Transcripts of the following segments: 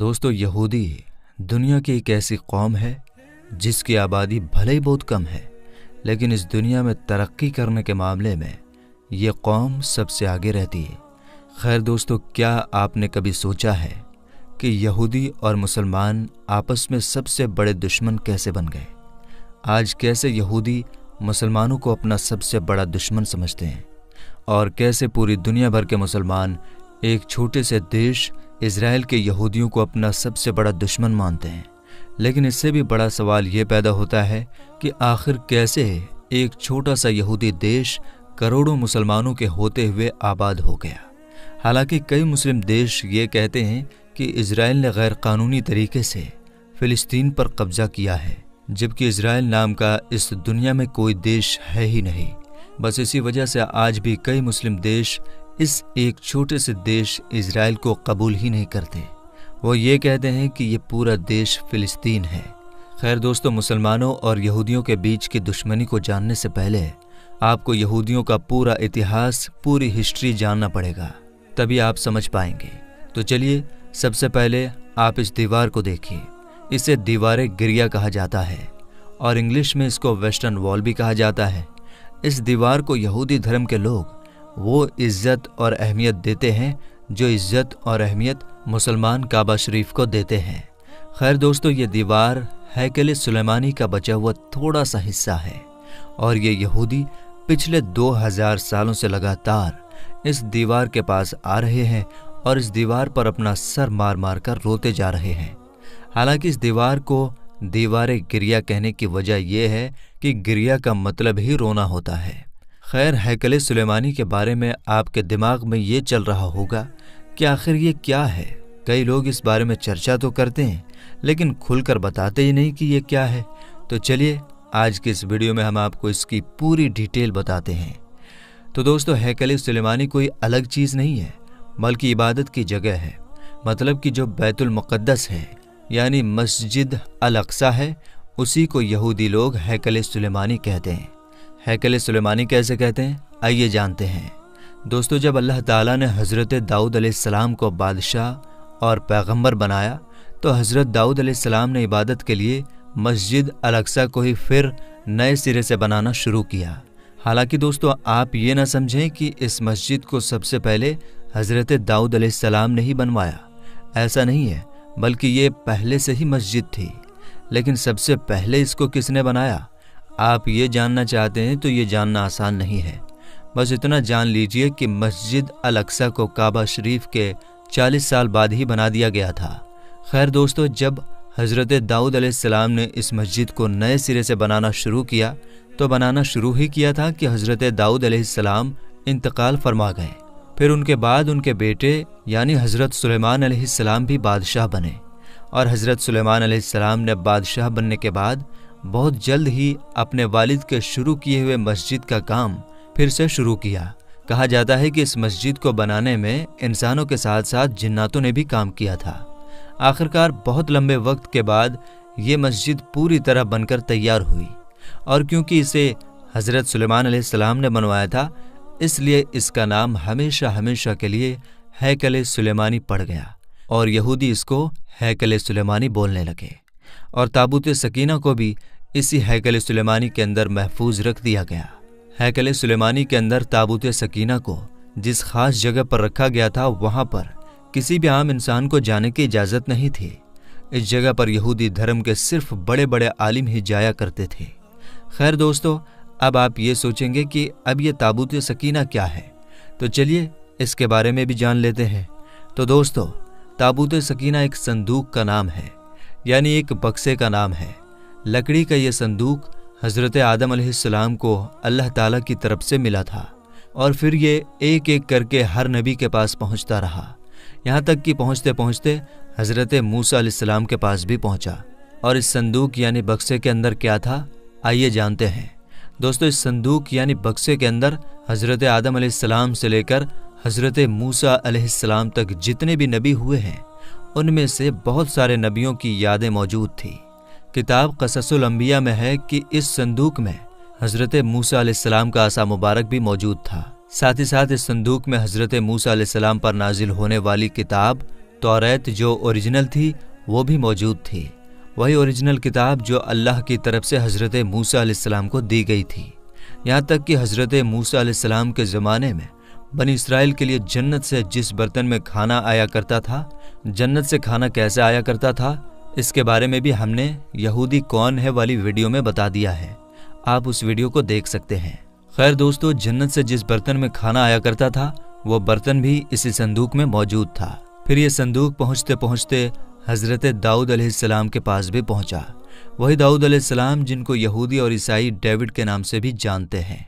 दोस्तों, यहूदी दुनिया की एक ऐसी कौम है जिसकी आबादी भले ही बहुत कम है, लेकिन इस दुनिया में तरक्की करने के मामले में ये कौम सबसे आगे रहती है। खैर दोस्तों, क्या आपने कभी सोचा है कि यहूदी और मुसलमान आपस में सबसे बड़े दुश्मन कैसे बन गए? आज कैसे यहूदी मुसलमानों को अपना सबसे बड़ा दुश्मन समझते हैं और कैसे पूरी दुनिया भर के मुसलमान एक छोटे से देश इज़राइल के यहूदियों को अपना सबसे बड़ा दुश्मन मानते हैं। लेकिन इससे भी बड़ा सवाल ये पैदा होता है कि आखिर कैसे एक छोटा सा यहूदी देश करोड़ों मुसलमानों के होते हुए आबाद हो गया। हालांकि कई मुस्लिम देश ये कहते हैं कि इज़राइल ने गैर कानूनी तरीके से फ़िलिस्तीन पर कब्ज़ा किया है, जबकि इज़राइल नाम का इस दुनिया में कोई देश है ही नहीं। बस इसी वजह से आज भी कई मुस्लिम देश इस एक छोटे से देश इज़राइल को कबूल ही नहीं करते। वो ये कहते हैं कि ये पूरा देश फ़िलिस्तीन है। खैर दोस्तों, मुसलमानों और यहूदियों के बीच की दुश्मनी को जानने से पहले आपको यहूदियों का पूरा इतिहास, पूरी हिस्ट्री जानना पड़ेगा, तभी आप समझ पाएंगे। तो चलिए, सबसे पहले आप इस दीवार को देखिए। इसे दीवार गिरिया कहा जाता है और इंग्लिश में इसको वेस्टर्न वॉल भी कहा जाता है। इस दीवार को यहूदी धर्म के लोग वो इज़्ज़त और अहमियत देते हैं जो इज़्ज़त और अहमियत मुसलमान काबा शरीफ को देते हैं। खैर दोस्तों, ये दीवार हैकल सुलेमानी का बचा हुआ थोड़ा सा हिस्सा है और ये यहूदी पिछले 2000 सालों से लगातार इस दीवार के पास आ रहे हैं और इस दीवार पर अपना सर मार मार कर रोते जा रहे हैं। हालांकि इस दीवार को दीवार गिरिया कहने की वजह यह है कि गिरिया का मतलब ही रोना होता है। खैर, हैकल सुलेमानी के बारे में आपके दिमाग में ये चल रहा होगा कि आखिर ये क्या है। कई लोग इस बारे में चर्चा तो करते हैं, लेकिन खुलकर बताते ही नहीं कि ये क्या है। तो चलिए, आज की इस वीडियो में हम आपको इसकी पूरी डिटेल बताते हैं। तो दोस्तों, हैकल सुलेमानी कोई अलग चीज़ नहीं है, बल्कि इबादत की जगह है। मतलब कि जो बैतुल मुक़द्दस है, यानी मस्जिद अल अक्सा है, उसी को यहूदी लोग हैकल सुलेमानी कहते हैं। हैकल सुलेमानी कैसे कहते हैं, आइए जानते हैं। दोस्तों, जब अल्लाह ताला ने हज़रत दाऊद अलैहिस्सलाम को बादशाह और पैगंबर बनाया, तो हज़रत दाऊद अलैहिस्सलाम ने इबादत के लिए मस्जिद अल अक्सा को ही फिर नए सिरे से बनाना शुरू किया। हालांकि दोस्तों, आप ये ना समझें कि इस मस्जिद को सबसे पहले हज़रत दाऊद अलैहिस्सलाम ने ही बनवाया। ऐसा नहीं है, बल्कि ये पहले से ही मस्जिद थी। लेकिन सबसे पहले इसको किसने बनाया? आप ये जानना चाहते हैं तो ये जानना आसान नहीं है। बस इतना जान लीजिए कि मस्जिद अल अक्सा को काबा शरीफ के 40 साल बाद ही बना दिया गया था। खैर दोस्तों, जब हज़रत दाऊद अलैहिस्सलाम ने इस मस्जिद को नए सिरे से बनाना शुरू किया, तो बनाना शुरू ही किया था कि हज़रत दाऊद अलैहिस्सलाम इंतकाल फरमा गए। फिर उनके बाद उनके बेटे यानी हज़रत सुलेमान अलैहिस्सलाम भी बादशाह बने। और हज़रत सुलेमान अलैहिस्सलाम ने बादशाह बनने के बाद बहुत जल्द ही अपने वालिद के शुरू किए हुए मस्जिद का काम फिर से शुरू किया। कहा जाता है कि इस मस्जिद को बनाने में इंसानों के साथ साथ जिन्नातों ने भी काम किया था। आखिरकार बहुत लंबे वक्त के बाद ये मस्जिद पूरी तरह बनकर तैयार हुई, और क्योंकि इसे हज़रत सुलेमान अलैहिस्सलाम ने बनवाया था, इसलिए इसका नाम हमेशा हमेशा के लिए हैकल सुलेमानी पड़ गया और यहूदी इसको हैकल सुलेमानी बोलने लगे। और ताबूत सकीना को भी इसी हैकल सुलेमानी के अंदर महफूज रख दिया गया। हैकल सुलेमानी के अंदर ताबूत सकीना को जिस खास जगह पर रखा गया था, वहाँ पर किसी भी आम इंसान को जाने की इजाज़त नहीं थी। इस जगह पर यहूदी धर्म के सिर्फ बड़े बड़े आलिम ही जाया करते थे। खैर दोस्तों, अब आप ये सोचेंगे कि अब ये ताबूत सकीना क्या है, तो चलिए इसके बारे में भी जान लेते हैं। तो दोस्तों, ताबूत सकीना एक संदूक का नाम है, यानी एक बक्से का नाम है। लकड़ी का ये संदूक हज़रत आदम अलैहिस्सलाम को अल्लाह ताला की तरफ से मिला था, और फिर ये एक एक करके हर नबी के पास पहुंचता रहा, यहाँ तक कि पहुँचते पहुँचते हज़रत मूसा अलैहिस्सलाम के पास भी पहुँचा। और इस संदूक यानी बक्से के अंदर क्या था, आइए जानते हैं। दोस्तों, इस संदूक यानी बक्से के अंदर हज़रत आदम अलैहिस्सलाम से लेकर हज़रत मूसा अलैहिस्सलाम तक जितने भी नबी हुए हैं, उनमें से बहुत सारे नबियों की यादें मौजूद थी। किताब क़ससुल अंबिया में है कि इस संदूक में हज़रत मूसा अलैहिस्सलाम का आसा मुबारक भी मौजूद था। साथ ही साथ इस संदूक में हज़रत मूसा अलैहिस्सलाम पर नाजिल होने वाली किताब توریت جو اوریجنل تھی وہ بھی موجود تھی، وہی اوریجنل کتاب جو اللہ کی طرف سے حضرت موسیٰ علیہ السلام کو دی گئی تھی۔ یہاں تک کہ حضرت موسیٰ علیہ السلام کے زمانے میں بنی اسرائیل کے لیے جنت سے جس برتن میں کھانا آیا کرتا تھا، جنت سے کھانا کیسے آیا کرتا تھا، اس کے بارے میں بھی ہم نے یہودی کون ہے والی ویڈیو میں بتا دیا ہے، آپ اس ویڈیو کو دیکھ سکتے ہیں۔ خیر دوستو، جنت سے جس برتن میں کھانا آیا کرتا تھا وہ برتن بھی اسی صندوق میں موجود تھا۔ پھر یہ صندوق پہنچتے پہنچتے حضرت داؤد علیہ السلام کے پاس بھی پہنچا، وہی داؤد علیہ السلام جن کو یہودی اور عیسائی ڈیوڈ کے نام سے بھی جانتے ہیں۔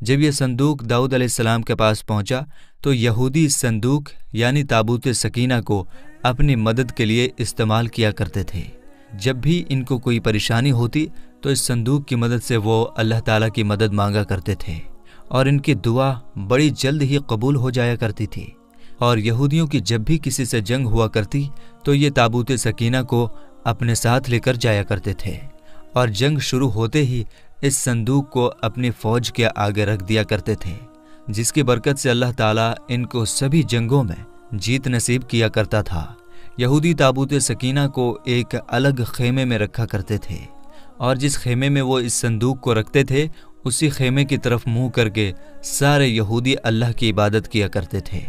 جب یہ صندوق داؤد علیہ السلام کے پاس پہنچا تو یہودی اس صندوق یعنی تابوت سکینہ کو اپنی مدد کے لیے استعمال کیا کرتے تھے۔ جب بھی ان کو کوئی پریشانی ہوتی تو اس صندوق کی مدد سے وہ اللہ تعالیٰ کی مدد مانگا کرتے تھے اور ان کی دعا بڑی جلد ہی قبول ہو جایا کرتی تھی۔ اور یہودیوں کی جب بھی کسی سے جنگ ہوا کرتی تو یہ تابوت سکینہ کو اپنے ساتھ لے کر جایا کرتے تھے، اور جنگ شروع ہوتے ہی اس صندوق کو اپنی فوج کے آگے رکھ دیا کرتے تھے، جس کی برکت سے اللہ تعالیٰ ان کو سبھی جنگوں میں جیت نصیب کیا کرتا تھا۔ یہودی تابوت سکینہ کو ایک الگ خیمے میں رکھا کرتے تھے، اور جس خیمے میں وہ اس صندوق کو رکھتے تھے اسی خیمے کی طرف منہ کر کے سارے یہودی اللہ کی عبادت کیا کرتے تھے۔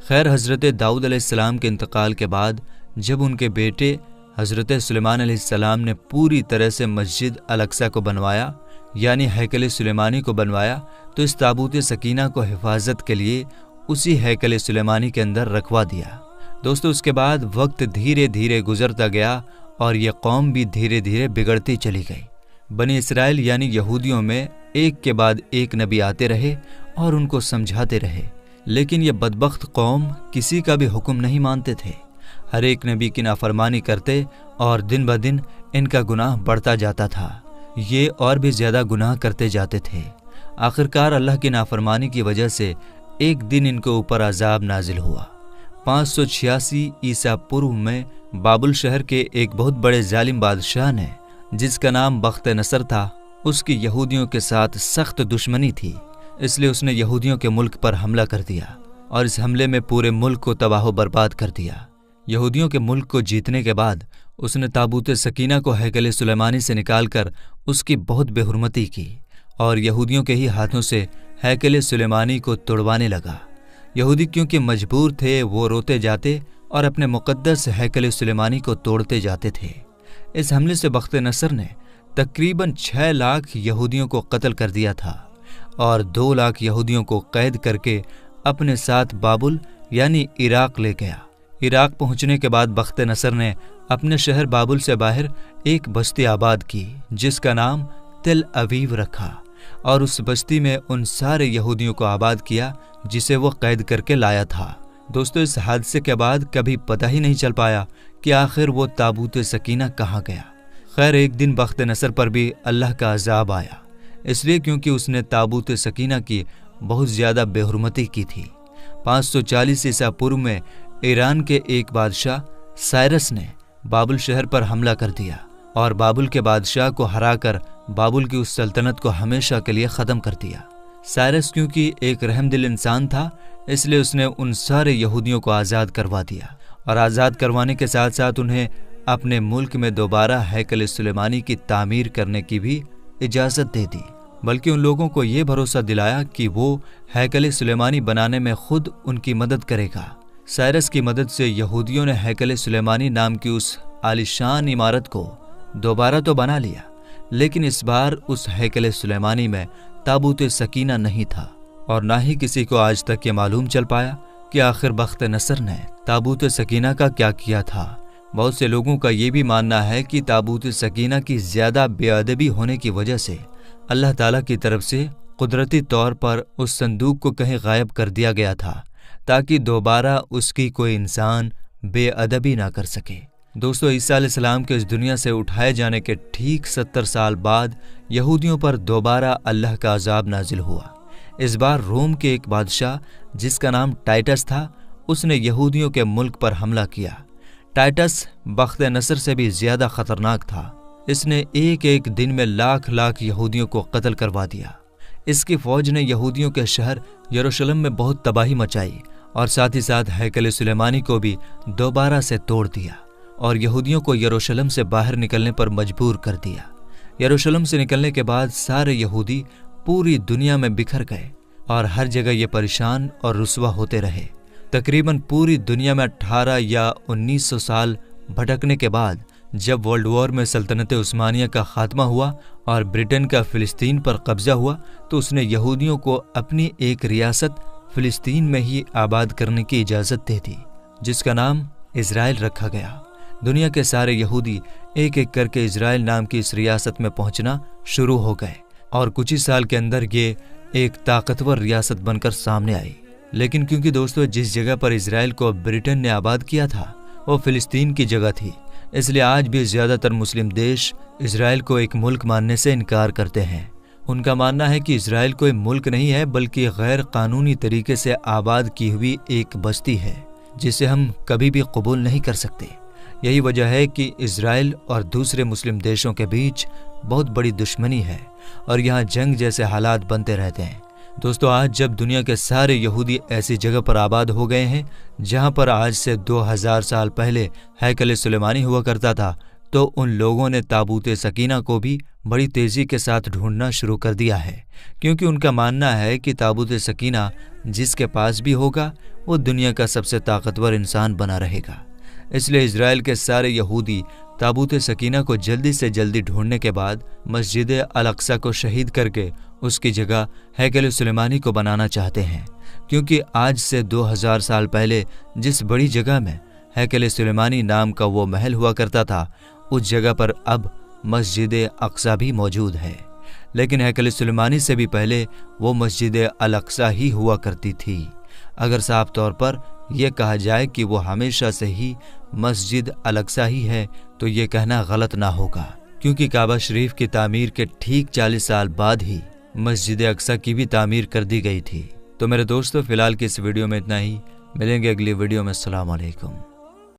خیر، حضرت داؤد علیہ السلام کے انتقال کے بعد جب ان کے بیٹے حضرت سلیمان علیہ السلام نے پوری طرح سے مسجد الاقصی کو بنوایا یعنی ہیکل سلیمانی کو بنوایا، تو اس تابوت سکینہ کو حفاظت کے لیے اسی ہیکل سلیمانی کے اندر رکھوا دیا۔ دوستو، اس کے بعد وقت دھیرے دھیرے گزرتا گیا اور یہ قوم بھی دھیرے دھیرے بگڑتی چلی گئی۔ بنی اسرائیل یعنی یہودیوں میں ایک کے بعد ایک نبی آتے رہے اور ان کو سمجھاتے رہے، لیکن یہ بدبخت قوم کسی کا بھی حکم نہیں مانتے تھے، ہر ایک نبی کی نافرمانی کرتے اور دن بدن ان کا گناہ بڑھتا جاتا تھا، یہ اور بھی زیادہ گناہ کرتے جاتے تھے۔ آخرکار اللہ کی نافرمانی کی وجہ سے ایک دن ان کے اوپر عذاب نازل ہوا۔ 586 عیسیٰ پورو میں بابل شہر کے ایک بہت بڑے ظالم بادشاہ نے، جس کا نام بخت نصر تھا، اس کی یہودیوں کے ساتھ سخت دشمنی تھی، اس لیے اس نے یہودیوں کے ملک پر حملہ کر دیا اور اس حملے میں پورے ملک کو تباہ و برباد کر دیا۔ یہودیوں کے ملک کو جیتنے کے بعد اس نے تابوت سکینہ کو ہیکل سلیمانی سے نکال کر اس کی بہت بے حرمتی کی اور یہودیوں کے ہی ہاتھوں سے ہیکل سلیمانی کو توڑوانے لگا۔ یہودی کیونکہ مجبور تھے وہ روتے جاتے اور اپنے مقدس ہیکل سلیمانی کو توڑتے جاتے تھے۔ اس حملے سے بخت نصر نے تقریباً 6 لاکھ یہودیوں کو قتل کر دیا تھا اور 2 لاکھ یہودیوں کو قید کر کے اپنے ساتھ بابل یعنی عراق لے گیا۔ عراق پہنچنے کے بعد بخت نصر نے اپنے شہر بابل سے باہر ایک بستی آباد کی جس کا نام تل اویو رکھا، اور اس بستی میں ان سارے یہودیوں کو آباد کیا جسے وہ قید کر کے لایا تھا۔ دوستو، اس حادثے کے بعد کبھی پتہ ہی نہیں چل پایا کہ آخر وہ تابوت سکینہ کہاں گیا۔ خیر، ایک دن بخت نصر پر بھی اللہ کا عذاب آیا، اس لیے کیونکہ اس نے تابوت سکینہ کی بہت زیادہ بے حرمتی کی تھی۔ 540 عیسیٰ پورو میں ایران کے ایک بادشاہ سائرس نے بابل شہر پر حملہ کر دیا اور بابل کے بادشاہ کو ہرا کر بابل کی اس سلطنت کو ہمیشہ کے لیے ختم کر دیا۔ سائرس کیونکہ ایک رحم دل انسان تھا، اس لیے اس نے ان سارے یہودیوں کو آزاد کروا دیا اور آزاد کروانے کے ساتھ ساتھ انہیں اپنے ملک میں دوبارہ ہیکل سلیمانی کی تعمیر کرنے کی بھی اجازت دے دی، بلکہ ان لوگوں کو یہ بھروسہ دلایا کہ وہ ہیکل سلیمانی بنانے میں خود ان کی مدد کرے گا۔ سائرس کی مدد سے یہودیوں نے ہیکل سلیمانی نام کی اس عالیشان عمارت کو دوبارہ تو بنا لیا، لیکن اس بار اس ہیکل سلیمانی میں تابوت سکینہ نہیں تھا، اور نہ ہی کسی کو آج تک یہ معلوم چل پایا کہ آخر بخت نصر نے تابوت سکینہ کا کیا کیا تھا۔ بہت سے لوگوں کا یہ بھی ماننا ہے کہ تابوت سکینہ کی زیادہ بے ادبی ہونے کی وجہ سے اللہ تعالیٰ کی طرف سے قدرتی طور پر اس صندوق کو کہیں غائب کر دیا گیا تھا تاکہ دوبارہ اس کی کوئی انسان بے ادبی نہ کر سکے۔ دوستو، عیسیٰ علیہ السلام کے اس دنیا سے اٹھائے جانے کے ٹھیک 70 سال بعد یہودیوں پر دوبارہ اللہ کا عذاب نازل ہوا۔ اس بار روم کے ایک بادشاہ جس کا نام ٹائٹس تھا، اس نے یہودیوں کے ملک پر حملہ کیا۔ ٹائٹس بخت نصر سے بھی زیادہ خطرناک تھا، اس نے ایک ایک دن میں لاکھ یہودیوں کو قتل کروا دیا۔ اس کی فوج نے یہودیوں کے شہر یروشلم میں بہت تباہی مچائی और साथ ही साथ हैकल सुलेमानी को भी दोबारा से तोड़ दिया और यहूदियों को यरूशलेम से बाहर निकलने पर मजबूर कर दिया। यरूशलेम से निकलने के बाद सारे यहूदी पूरी दुनिया में बिखर गए और हर जगह ये परेशान और रुसवा होते रहे। तकरीबन पूरी दुनिया में 18 या 1900 साल भटकने के बाद जब वर्ल्ड वॉर में सल्तनत उस्मानिया का खात्मा हुआ और ब्रिटेन का फिलिस्तीन पर कब्जा हुआ, तो उसने यहूदियों को अपनी एक रियासत फिलिस्तीन में ही आबाद करने की इजाज़त दे दी, जिसका नाम इज़राइल रखा गया। दुनिया के सारे यहूदी एक एक करके इज़राइल नाम की इस रियासत में पहुंचना शुरू हो गए और कुछ ही साल के अंदर ये एक ताकतवर रियासत बनकर सामने आई। लेकिन क्योंकि दोस्तों जिस जगह पर इज़राइल को ब्रिटेन ने आबाद किया था वो फिलिस्तीन की जगह थी, इसलिए आज भी ज़्यादातर मुस्लिम देश इज़राइल को एक मुल्क मानने से इनकार करते हैं। उनका मानना है कि इज़राइल कोई मुल्क नहीं है बल्कि गैर कानूनी तरीके से आबाद की हुई एक बस्ती है, जिसे हम कभी भी कबूल नहीं कर सकते। यही वजह है कि इज़राइल और दूसरे मुस्लिम देशों के बीच बहुत बड़ी दुश्मनी है और यहाँ जंग जैसे हालात बनते रहते हैं। दोस्तों आज जब दुनिया के सारे यहूदी ऐसी जगह पर आबाद हो गए हैं जहाँ पर आज से 2000 साल पहले हैकल सुलेमानी हुआ करता था, तो उन लोगों ने ताबूत सकीना को भी बड़ी तेज़ी के साथ ढूंढना शुरू कर दिया है, क्योंकि उनका मानना है कि ताबूत सकीना जिसके पास भी होगा वो दुनिया का सबसे ताकतवर इंसान बना रहेगा। इसलिए इज़राइल के सारे यहूदी ताबूत सकीना को जल्दी से जल्दी ढूंढने के बाद मस्जिद अल अक्सा को शहीद करके उसकी जगह हैकल सुलेमानी को बनाना चाहते हैं, क्योंकि आज से 2000 साल पहले जिस बड़ी जगह में हैकल सुलेमानी नाम का वो महल हुआ करता था, उस जगह पर अब मस्जिद अक्सा भी मौजूद है। लेकिन हैकल सुलेमानी से भी पहले वो मस्जिद अल अक्सा ही हुआ करती थी। अगर साफ तौर पर यह कहा जाए कि वो हमेशा से ही मस्जिद अल अक्सा ही है, तो ये कहना गलत ना होगा, क्योंकि काबा शरीफ की तामीर के ठीक 40 साल बाद ही मस्जिद अक्सा की भी तामीर कर दी गई थी। तो मेरे दोस्तों फिलहाल की इस वीडियो में इतना ही। मिलेंगे अगली वीडियो में। अस्सलाम वालेकुम।